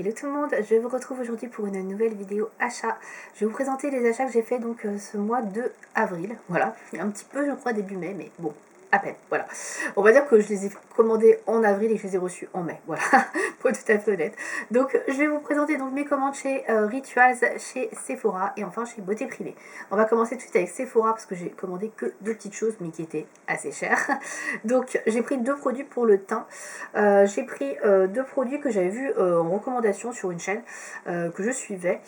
Hello tout le monde, je vous retrouve aujourd'hui pour une nouvelle vidéo achat. Je vais vous présenter les achats que j'ai fait donc ce mois de avril. Voilà, un petit peu je crois début mai, mais bon, à peine, voilà. On va dire que je les ai commandés en avril et que je les ai reçus en mai, voilà, pour être tout à fait honnête. Donc je vais vous présenter donc mes commandes chez Rituals, chez Sephora et enfin chez Beauté Privée. On va commencer tout de suite avec Sephora parce que j'ai commandé que deux petites choses mais qui étaient assez chères. Donc j'ai pris deux produits pour le teint. J'ai pris deux produits que j'avais vus en recommandation sur une chaîne que je suivais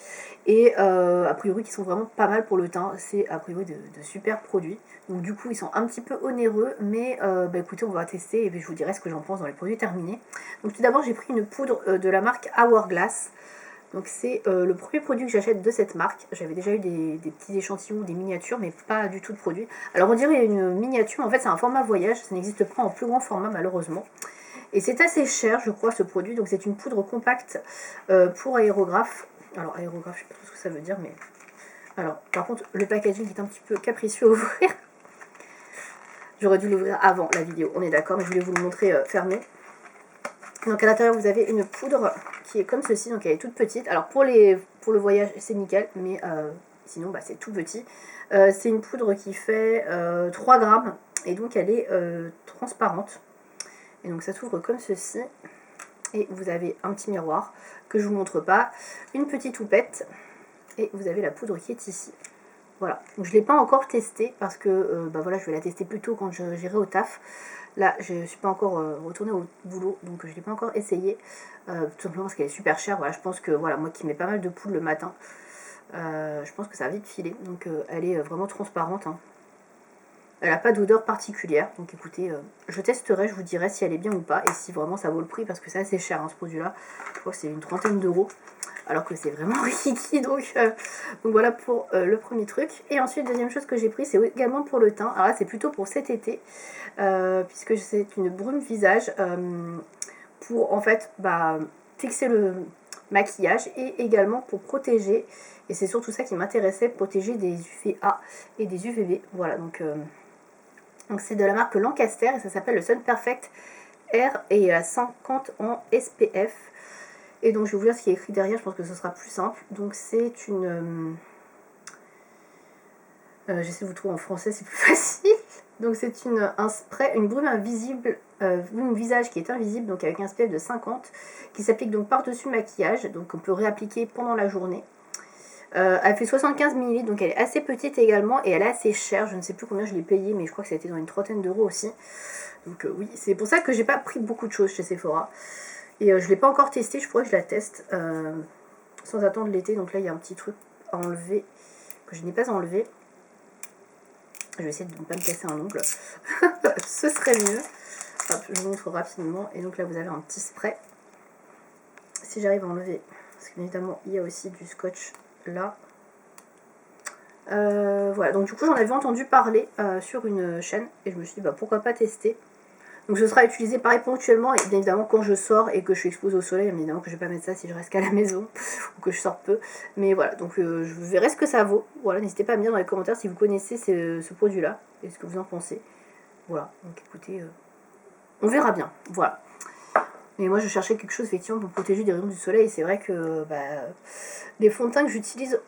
et a priori qui sont vraiment pas mal pour le teint. C'est a priori de super produits. Donc du coup ils sont un petit peu onéreux mais écoutez on va tester et puis je vous dirai ce que j'en pense dans les produits terminés. Donc tout d'abord j'ai pris une poudre de la marque Hourglass. Donc c'est le premier produit que j'achète de cette marque. J'avais déjà eu des petits échantillons, des miniatures, mais pas du tout de produits. Alors on dirait une miniature, en fait c'est un format voyage, ça n'existe pas en plus grand format malheureusement. Et c'est assez cher je crois ce produit, donc c'est une poudre compacte pour aérographe. Alors aérographe, je sais pas trop ce que ça veut dire, mais... Alors par contre le packaging est un petit peu capricieux à ouvrir. J'aurais dû l'ouvrir avant la vidéo, on est d'accord, mais je voulais vous le montrer fermé. Donc à l'intérieur vous avez une poudre qui est comme ceci, donc elle est toute petite. Alors pour le voyage c'est nickel, mais sinon c'est tout petit. C'est une poudre qui fait 3 grammes et donc elle est transparente. Et donc ça s'ouvre comme ceci. Et vous avez un petit miroir que je vous montre pas, une petite houppette et vous avez la poudre qui est ici. Voilà, donc je ne l'ai pas encore testée parce que voilà, je vais la tester plus tôt quand j'irai au taf. Là, je ne suis pas encore retournée au boulot, donc je ne l'ai pas encore essayé. Tout simplement parce qu'elle est super chère. Voilà, je pense que voilà, moi qui mets pas mal de poudre le matin, je pense que ça va vite filer. Donc elle est vraiment transparente. Hein. Elle n'a pas d'odeur particulière. Donc écoutez, je testerai, je vous dirai si elle est bien ou pas. Et si vraiment ça vaut le prix, parce que c'est assez cher hein, ce produit-là. Je crois que c'est une trentaine d'euros. Alors que c'est vraiment rikiki, donc voilà pour le premier truc. Et ensuite, deuxième chose que j'ai pris, c'est également pour le teint. Alors là, c'est plutôt pour cet été, puisque c'est une brume visage pour en fait fixer le maquillage et également pour protéger, et c'est surtout ça qui m'intéressait, protéger des UVA et des UVB. Voilà, donc c'est de la marque Lancaster et ça s'appelle le Sun Perfect R et à 50 en SPF. Et donc je vais vous dire ce qui est écrit derrière, je pense que ce sera plus simple. Donc c'est une... j'essaie de vous trouver en français, c'est plus facile. Donc c'est un spray, une brume invisible, brume visage qui est invisible, donc avec un SPF de 50, qui s'applique donc par-dessus le maquillage, donc on peut réappliquer pendant la journée. Elle fait 75 ml, donc elle est assez petite également, et elle est assez chère, je ne sais plus combien je l'ai payée, mais je crois que ça a été dans une trentaine d'euros aussi. Donc oui, c'est pour ça que j'ai pas pris beaucoup de choses chez Sephora. Et je ne l'ai pas encore testé, je pourrais que je la teste sans attendre l'été. Donc là, il y a un petit truc à enlever que je n'ai pas enlevé. Je vais essayer de ne pas me casser un ongle. Ce serait mieux. Hop, je vous montre rapidement. Et donc là, vous avez un petit spray. Si j'arrive à enlever, parce qu'évidemment, il y a aussi du scotch là. Voilà, donc du coup, j'en avais entendu parler sur une chaîne. Et je me suis dit, pourquoi pas tester. Donc ce sera utilisé pareil ponctuellement et bien évidemment quand je sors et que je suis exposée au soleil, bien évidemment que je vais pas mettre ça si je reste qu'à la maison ou que je sors peu. Mais voilà, donc je verrai ce que ça vaut. Voilà, n'hésitez pas à me dire dans les commentaires si vous connaissez ce produit-là et ce que vous en pensez. Voilà, donc écoutez, on verra bien. Voilà. Mais moi je cherchais quelque chose effectivement pour protéger des rayons du soleil. C'est vrai que les fonds de teint que j'utilise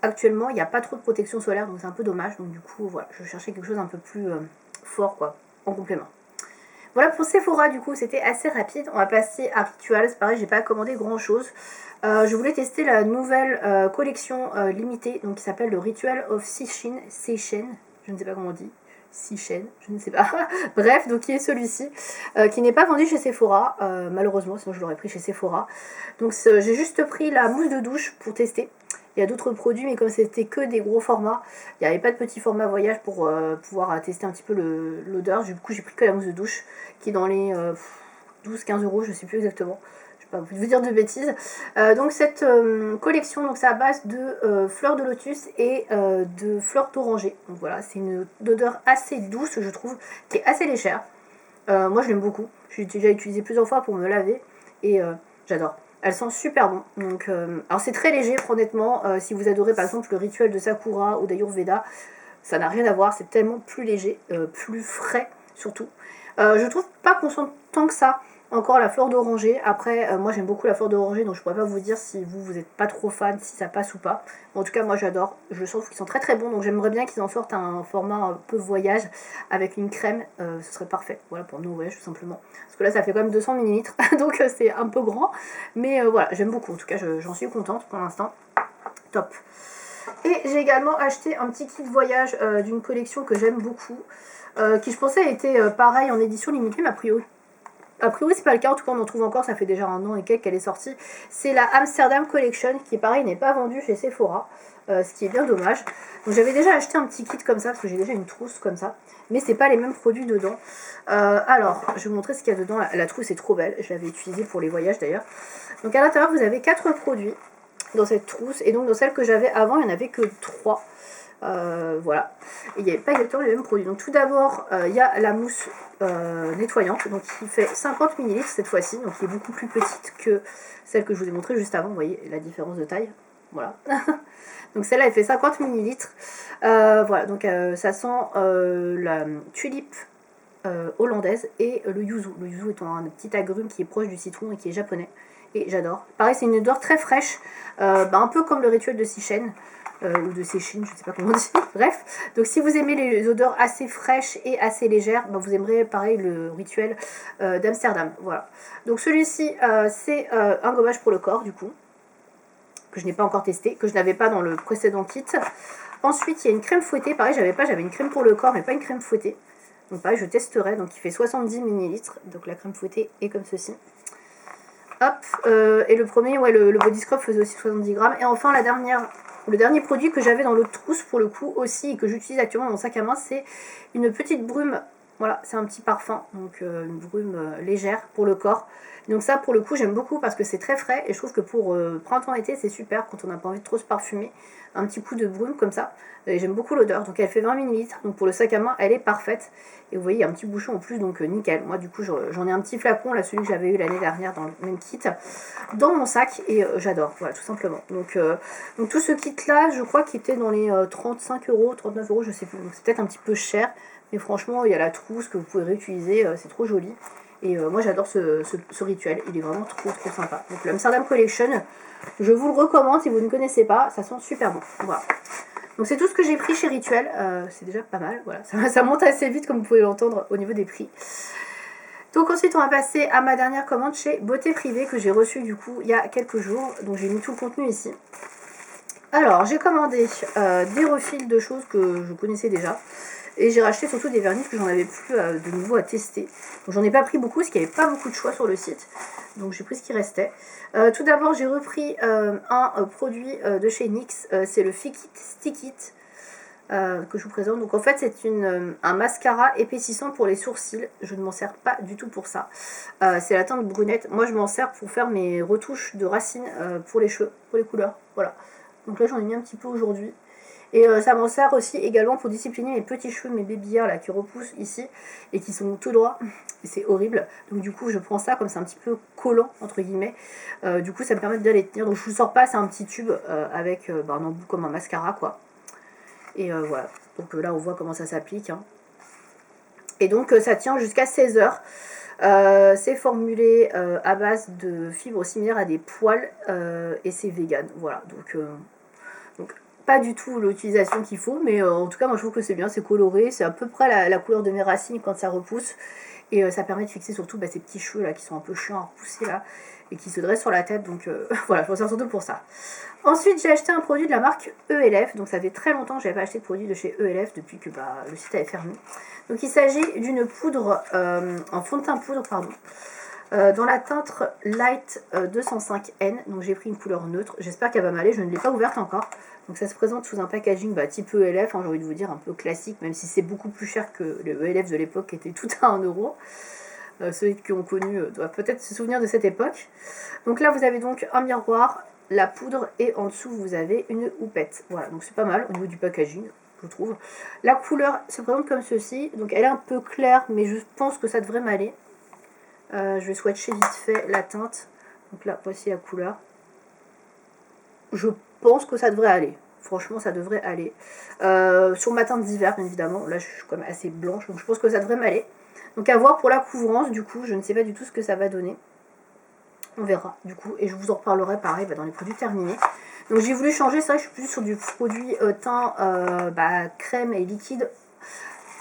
actuellement, il n'y a pas trop de protection solaire donc c'est un peu dommage. Donc du coup voilà, je cherchais quelque chose un peu plus fort quoi, en complément. Voilà pour Sephora, du coup, c'était assez rapide. On va passer à Rituals. Pareil, j'ai pas commandé grand chose. Je voulais tester la nouvelle collection limitée, donc qui s'appelle le Ritual of Seychen. Je ne sais pas comment on dit. Seychen, je ne sais pas. Bref, donc qui est celui-ci, qui n'est pas vendu chez Sephora, malheureusement, sinon je l'aurais pris chez Sephora. Donc j'ai juste pris la mousse de douche pour tester. Il y a d'autres produits, mais comme c'était que des gros formats, il n'y avait pas de petit format voyage pour pouvoir tester un petit peu l'odeur. Du coup, j'ai pris que la mousse de douche, qui est dans les 12-15 euros, je ne sais plus exactement. Je ne vais pas vous dire de bêtises. Donc cette collection, donc c'est à base de fleurs de lotus et de fleurs d'oranger. Donc voilà, c'est une odeur assez douce, je trouve, qui est assez légère. Moi, je l'aime beaucoup. J'ai déjà utilisé plusieurs fois pour me laver et j'adore. Elles sont super bon. Donc, alors c'est très léger, honnêtement. Si vous adorez par exemple le rituel de Sakura ou d'Ayurveda, ça n'a rien à voir. C'est tellement plus léger, plus frais surtout. Je trouve pas qu'on sente tant que ça Encore la fleur d'oranger. Après, moi j'aime beaucoup la fleur d'oranger, donc je pourrais pas vous dire si vous n'êtes pas trop fan, si ça passe ou pas. En tout cas, moi j'adore. Je trouve qu'ils sont très très bons, donc j'aimerais bien qu'ils en sortent un format un peu voyage avec une crème. Ce serait parfait. Voilà, pour nos voyages tout simplement. Parce que là, ça fait quand même 200 ml, donc c'est un peu grand. Mais voilà, j'aime beaucoup. En tout cas, j'en suis contente pour l'instant. Top. Et j'ai également acheté un petit kit voyage d'une collection que j'aime beaucoup, qui je pensais était pareil en édition limitée, mais a priori, c'est pas le cas, en tout cas, on en trouve encore, ça fait déjà un an et quelques qu'elle est sortie. C'est la Amsterdam Collection, qui, pareil, n'est pas vendue chez Sephora, ce qui est bien dommage. Donc, j'avais déjà acheté un petit kit comme ça, parce que j'ai déjà une trousse comme ça, mais c'est pas les mêmes produits dedans. Alors, je vais vous montrer ce qu'il y a dedans. La trousse est trop belle, je l'avais utilisée pour les voyages d'ailleurs. Donc, à l'intérieur, vous avez 4 produits dans cette trousse, et donc, dans celle que j'avais avant, il n'y en avait que 3. Voilà, il n'y avait pas exactement les mêmes produits. Donc tout d'abord, il y a la mousse nettoyante, donc qui fait 50 ml cette fois-ci, donc qui est beaucoup plus petite que celle que je vous ai montrée juste avant. Vous voyez la différence de taille. Voilà. Donc celle-là, elle fait 50 ml. Voilà, donc ça sent la tulipe hollandaise et le yuzu. Le yuzu étant un petit agrume qui est proche du citron et qui est japonais. Et j'adore. Pareil, c'est une odeur très fraîche, un peu comme le rituel de Sichem. Ou de Séchine, je ne sais pas comment on dit. Bref, donc si vous aimez les odeurs assez fraîches et assez légères, vous aimerez pareil le rituel d'Amsterdam. Voilà. Donc celui-ci, c'est un gommage pour le corps, du coup, que je n'ai pas encore testé, que je n'avais pas dans le précédent kit. Ensuite, il y a une crème fouettée. Pareil, j'avais une crème pour le corps, mais pas une crème fouettée. Donc pareil, je testerai. Donc il fait 70 ml. Donc la crème fouettée est comme ceci. Hop, et le premier, ouais, le body scrub faisait aussi 70 grammes. Et enfin, le dernier produit que j'avais dans l'autre trousse pour le coup aussi et que j'utilise actuellement dans mon sac à main, c'est une petite brume. Voilà, c'est un petit parfum, donc une brume légère pour le corps. Donc ça, pour le coup, j'aime beaucoup parce que c'est très frais et je trouve que pour printemps-été, c'est super quand on n'a pas envie de trop se parfumer. Un petit coup de brume comme ça. Et j'aime beaucoup l'odeur. Donc elle fait 20 ml. Donc pour le sac à main, elle est parfaite. Et vous voyez, il y a un petit bouchon en plus, donc nickel. Moi, du coup, j'en ai un petit flacon, là, celui que j'avais eu l'année dernière dans le même kit, dans mon sac. Et j'adore, voilà, tout simplement. Donc tout ce kit-là, je crois qu'il était dans les 35 euros, 39 euros, je sais plus. Donc c'est peut-être un petit peu cher. Mais franchement, il y a la trousse que vous pouvez réutiliser. C'est trop joli. Et moi, j'adore ce rituel. Il est vraiment trop, trop sympa. Donc l'Amsterdam Collection, je vous le recommande si vous ne connaissez pas. Ça sent super bon. Voilà. Donc c'est tout ce que j'ai pris chez Rituel, c'est déjà pas mal, voilà, ça monte assez vite comme vous pouvez l'entendre au niveau des prix. Donc ensuite on va passer à ma dernière commande chez Beauté Privée que j'ai reçue du coup il y a quelques jours, donc j'ai mis tout le contenu ici. Alors j'ai commandé des refils de choses que je connaissais déjà, et j'ai racheté surtout des vernis parce que j'en avais plus de nouveau à tester. Donc j'en ai pas pris beaucoup parce qu'il n'y avait pas beaucoup de choix sur le site, donc j'ai pris ce qui restait. Tout d'abord, j'ai repris un produit de chez NYX, c'est le Fix It Stick It que je vous présente. Donc en fait, c'est un mascara épaississant pour les sourcils. Je ne m'en sers pas du tout pour ça. C'est la teinte brunette. Moi, je m'en sers pour faire mes retouches de racines pour les cheveux, pour les couleurs. Voilà. Donc là, j'en ai mis un petit peu aujourd'hui. Et ça m'en sert aussi également pour discipliner mes petits cheveux, mes baby hairs là qui repoussent ici et qui sont tout droits. Et c'est horrible. Donc du coup je prends ça comme c'est un petit peu collant entre guillemets. Du coup ça me permet de bien les tenir. Donc je vous sors pas, c'est un petit tube avec un embout comme un mascara quoi. Et voilà. Donc là on voit comment ça s'applique. Hein. Et donc ça tient jusqu'à 16 heures. C'est formulé à base de fibres similaires à des poils et c'est vegan. Voilà. Donc pas du tout l'utilisation qu'il faut, mais en tout cas moi je trouve que c'est bien, c'est coloré, c'est à peu près la couleur de mes racines quand ça repousse, et ça permet de fixer surtout ces petits cheveux là qui sont un peu chiants à repousser là, et qui se dressent sur la tête, donc voilà, je m'en sers surtout pour ça. Ensuite j'ai acheté un produit de la marque ELF, donc ça fait très longtemps que je n'avais pas acheté de produit de chez ELF depuis que le site avait fermé. Donc il s'agit d'une poudre, en fond de teint poudre pardon, dans la teinte Light 205N, donc j'ai pris une couleur neutre, j'espère qu'elle va m'aller, je ne l'ai pas ouverte encore. Donc ça se présente sous un packaging type ELF, hein, j'ai envie de vous dire un peu classique, même si c'est beaucoup plus cher que le ELF de l'époque qui était tout à 1 euro. Ceux qui ont connu doivent peut-être se souvenir de cette époque. Donc là vous avez donc un miroir, la poudre et en dessous vous avez une houppette. Voilà, donc c'est pas mal au niveau du packaging, je trouve. La couleur se présente comme ceci, donc elle est un peu claire mais je pense que ça devrait m'aller. Je vais swatcher vite fait la teinte. Donc là, voici la couleur. Je pense que ça devrait aller. Franchement, ça devrait aller. Sur ma teinte d'hiver, bien évidemment. Là, je suis quand même assez blanche, donc je pense que ça devrait m'aller. Donc à voir pour la couvrance, du coup, je ne sais pas du tout ce que ça va donner. On verra, du coup, et je vous en reparlerai pareil dans les produits terminés. Donc j'ai voulu changer, c'est vrai que je suis plus sur du produit teint crème et liquide.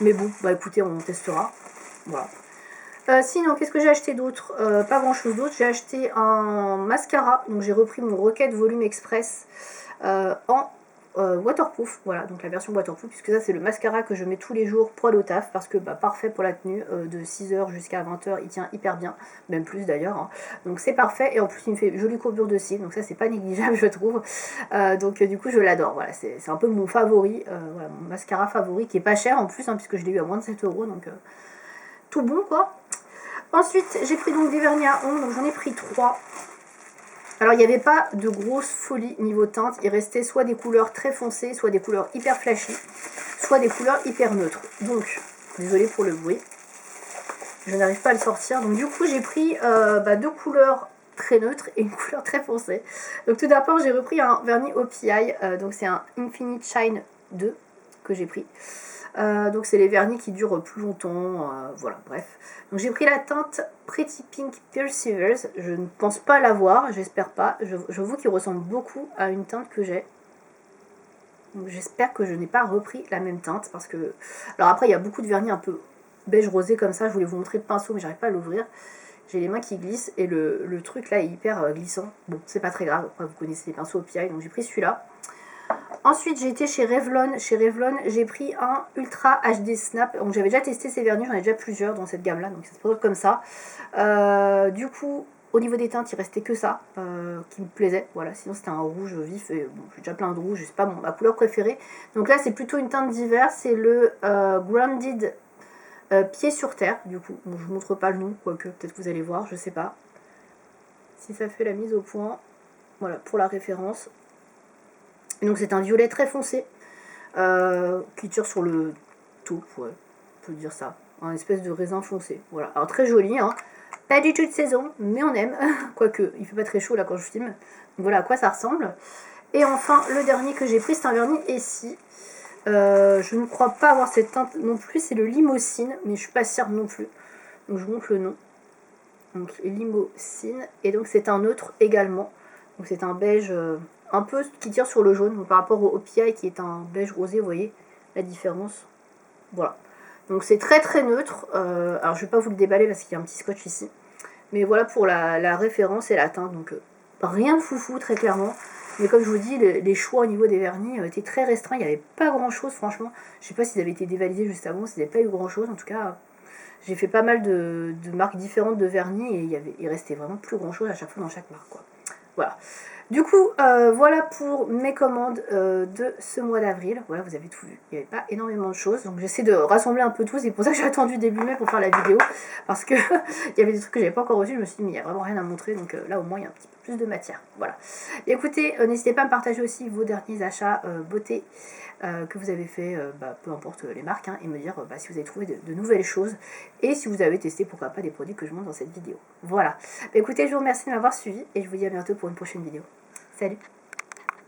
Mais bon, écoutez, on testera. Voilà. Sinon, qu'est-ce que j'ai acheté d'autre? Pas grand chose d'autre. J'ai acheté un mascara. Donc j'ai repris mon Rocket Volume Express en waterproof. Voilà, donc la version waterproof, puisque ça c'est le mascara que je mets tous les jours pour aller au taf, parce que parfait pour la tenue de 6h jusqu'à 20h, il tient hyper bien, même plus d'ailleurs. Hein. Donc c'est parfait, et en plus il me fait une jolie courbure de cils, donc ça c'est pas négligeable je trouve. Donc du coup je l'adore. Voilà, c'est un peu mon favori, voilà, mon mascara favori, qui est pas cher en plus, hein, puisque je l'ai eu à moins de 7 euros, donc tout bon quoi. Ensuite, j'ai pris donc des vernis à ongles, donc j'en ai pris 3. Alors, il n'y avait pas de grosse folie niveau teinte. Il restait soit des couleurs très foncées, soit des couleurs hyper flashy, soit des couleurs hyper neutres. Donc, désolée pour le bruit. Je n'arrive pas à le sortir. Donc, du coup, j'ai pris 2 couleurs très neutres et une couleur très foncée. Donc, tout d'abord, j'ai repris un vernis OPI. Donc, c'est un Infinite Shine 2 que j'ai pris. Donc c'est les vernis qui durent plus longtemps, voilà, bref. Donc j'ai pris la teinte Pretty Pink Perseverance, je ne pense pas l'avoir, j'espère pas. Je vous qu'il ressemble beaucoup à une teinte que j'ai. Donc j'espère que je n'ai pas repris la même teinte, parce que... Alors après il y a beaucoup de vernis un peu beige rosé comme ça, je voulais vous montrer le pinceau mais j'arrive pas à l'ouvrir. J'ai les mains qui glissent et le truc là est hyper glissant. Bon, c'est pas très grave, après vous connaissez les pinceaux OPI, donc j'ai pris celui-là. Ensuite, j'ai été chez Revlon. Chez Revlon, j'ai pris un Ultra HD Snap. Donc, j'avais déjà testé ces vernis, j'en ai déjà plusieurs dans cette gamme-là. Donc, ça se présente comme ça. Du coup, au niveau des teintes, il restait que ça qui me plaisait. Voilà, sinon, c'était un rouge vif. Et bon, j'ai déjà plein de rouges, c'est pas ma couleur préférée. Donc là, c'est plutôt une teinte d'hiver. C'est le Grounded Pied sur Terre. Du coup, bon, je vous montre pas le nom, quoique peut-être que vous allez voir, je sais pas. Si ça fait la mise au point. Voilà, pour la référence. Et donc c'est un violet très foncé qui tire sur le taupe, ouais, on peut dire ça. Un espèce de raisin foncé. Voilà. Alors très joli, hein. Pas du tout de saison, mais on aime. Quoique, il fait pas très chaud là quand je filme. Donc voilà à quoi ça ressemble. Et enfin, le dernier que j'ai pris, c'est un vernis Essie. Je ne crois pas avoir cette teinte non plus, c'est le Limousin, mais je suis pas sûre non plus. Donc je vous montre le nom. Donc Limousin. Et donc c'est un neutre également. Donc c'est un beige un peu qui tire sur le jaune. Donc par rapport au OPI qui est un beige rosé, vous voyez la différence. Voilà. Donc c'est très très neutre. Alors je vais pas vous le déballer parce qu'il y a un petit scotch ici. Mais voilà pour la référence et la teinte. Donc rien de foufou très clairement. Mais comme je vous dis, les choix au niveau des vernis étaient très restreints. Il n'y avait pas grand chose franchement. Je sais pas s'ils avaient été dévalisés juste avant, s'il n'y avait pas eu grand chose. En tout cas, j'ai fait pas mal de marques différentes de vernis et il restait vraiment plus grand chose à chaque fois dans chaque marque, quoi. Voilà. Du coup, voilà pour mes commandes de ce mois d'avril. Voilà, vous avez tout vu. Il n'y avait pas énormément de choses. Donc j'essaie de rassembler un peu tout. C'est pour ça que j'ai attendu début mai pour faire la vidéo. Parce que il y avait des trucs que j'avais pas encore reçus. Je me suis dit, mais il n'y a vraiment rien à montrer. Donc là, au moins, il y a un petit peu plus de matière. Voilà. Et écoutez, n'hésitez pas à me partager aussi vos derniers achats beauté que vous avez fait, peu importe les marques, hein, et me dire si vous avez trouvé de nouvelles choses. Et si vous avez testé, pourquoi pas, des produits que je montre dans cette vidéo. Voilà. Écoutez, je vous remercie de m'avoir suivi. Et je vous dis à bientôt pour une prochaine vidéo. Salut!